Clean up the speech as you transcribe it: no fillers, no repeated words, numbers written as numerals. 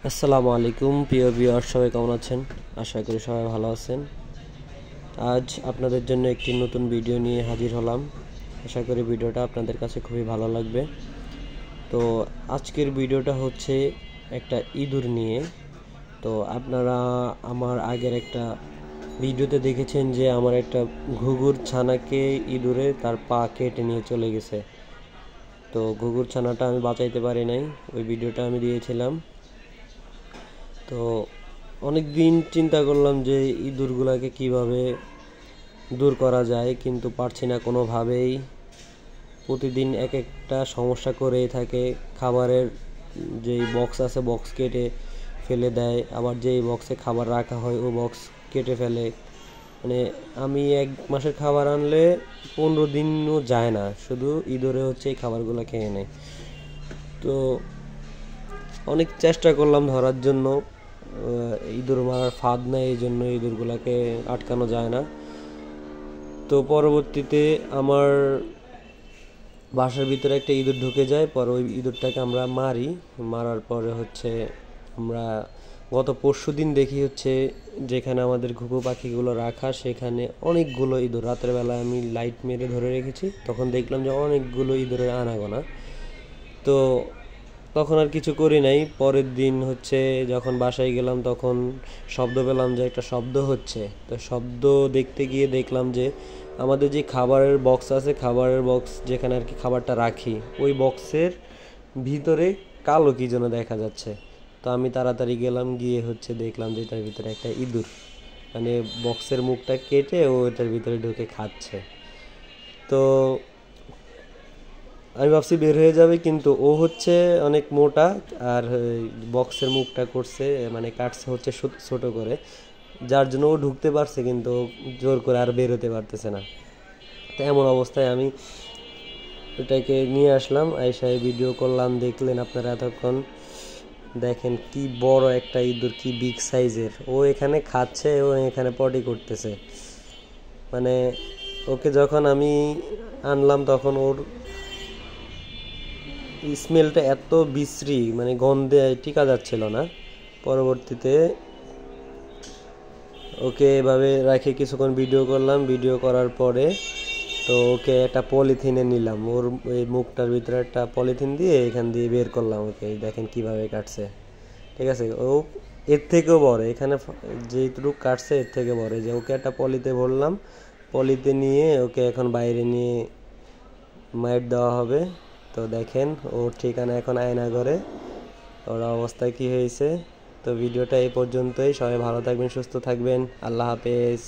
আসসালামু আলাইকুম প্রিয় ভিউয়ার, সবাই কেমন আছেন? আশা করি সবাই ভালো আছেন। আজ আপনাদের জন্য একটি নতুন ভিডিও নিয়ে হাজির হলাম। আশা করি ভিডিওটা আপনাদের কাছে খুবই ভালো লাগবে। তো আজকের ভিডিওটা হচ্ছে একটা ইঁদুর নিয়ে। তো আপনারা আমার আগের একটা ভিডিওতে দেখেছেন যে আমার একটা ঘুঘুর ছানাকে ইঁদুরে তার পা কেটে নিয়ে চলে গেছে। তো ঘুঘুর ছানাটা আমি বাঁচাইতে পারি নাই, ওই ভিডিওটা আমি দিয়েছিলাম। তো অনেক দিন চিন্তা করলাম যে ইঁদুরগুলোকে কিভাবে দূর করা যায়, কিন্তু পারছি না কোনোভাবেই। প্রতিদিন এক একটা সমস্যা করেই থাকে। খাবারের যেই বক্স আছে বক্স কেটে ফেলে দেয়, আবার যেই বক্সে খাবার রাখা হয় ও বক্স কেটে ফেলে। মানে আমি 1 মাসের খাবার আনলে 15 দিনও যায় না, শুধু ইঁদুরে হচ্ছে এই খাবারগুলো খেয়ে নেয়। তো অনেক চেষ্টা করলাম ধরার জন্য, ইঁদুর মারার ফাঁদ নেয়, এই জন্য ইঁদুরগুলোকে আটকানো যায় না। তো পরবর্তীতে আমার বাসার ভিতরে একটা ইঁদুর ঢুকে যায়, পরে ওই ইঁদুরটাকে আমরা মারার পরে হচ্ছে আমরা গত পরশু দিন দেখি হচ্ছে যেখানে আমাদের ঘুঘু পাখিগুলো রাখা সেখানে অনেকগুলো ইঁদুর। রাতের বেলায় আমি লাইট মেরে ধরে রেখেছি, তখন দেখলাম যে অনেকগুলো ইঁদুরের আনাগোনা। তো তখন আর কিছু করি নাই। পরের দিন হচ্ছে যখন বাসায় গেলাম তখন শব্দ পেলাম যে একটা শব্দ হচ্ছে। তো শব্দ দেখতে গিয়ে দেখলাম যে আমাদের যে খাবারের বক্স আছে, খাবারের বক্স যেখানে আর কি খাবারটা রাখি, ওই বক্সের ভিতরে কালো কি যেন দেখা যাচ্ছে। তো আমি তাড়াতাড়ি গেলাম, গিয়ে হচ্ছে দেখলাম যে এটার ভিতরে একটা ইঁদুর, মানে বক্সের মুখটা কেটে ও এটার ভিতরে ঢুকে খাচ্ছে। তো আমি ভাবছি বের হয়ে যাবে, কিন্তু ও হচ্ছে অনেক মোটা, আর বক্সের মুখটা করছে মানে কাটছে হচ্ছে ছোট করে, যার জন্য ও ঢুকতে পারছে, কিন্তু জোর করে আর বের হতে পারতেছে না। তো এমন অবস্থায় আমি ওটাকে নিয়ে আসলাম, আইসায় ভিডিও করলাম। দেখলেন আপনারা এতক্ষণ, দেখেন কি বড় একটা ইঁদুর, কি বিগ সাইজের। ও এখানে খাচ্ছে, ও এখানে পটি করতেছে। মানে ওকে যখন আমি আনলাম তখন ওর স্মেলটা এত বিশ্রী, মানে গন্ধে টিকা যাচ্ছিল না। পরবর্তীতে ওকে এভাবে রেখে কিছুক্ষণ ভিডিও করলাম। ভিডিও করার পরে তো ওকে একটা পলিথিনে নিলাম, ওর এই মুখটার ভিতরে একটা পলিথিন দিয়ে এখান দিয়ে বের করলাম ওকে। দেখেন কিভাবে কাটছে, ঠিক আছে? ও এর থেকেও বড়, এখানে যেটুকু কাটছে এর থেকে বড়। যে ওকে একটা পলিতে ভরলাম, পলিতে নিয়ে ওকে এখন বাইরে নিয়ে মাইট দেওয়া হবে। তো দেখেন ওর ঠিকানা এখন আয়নাঘরে, ওর অবস্থা কি হয়েছে। তো ভিডিওটা এই পর্যন্তই। সবাই ভালো থাকবেন, সুস্থ থাকবেন। আল্লাহ হাফেজ।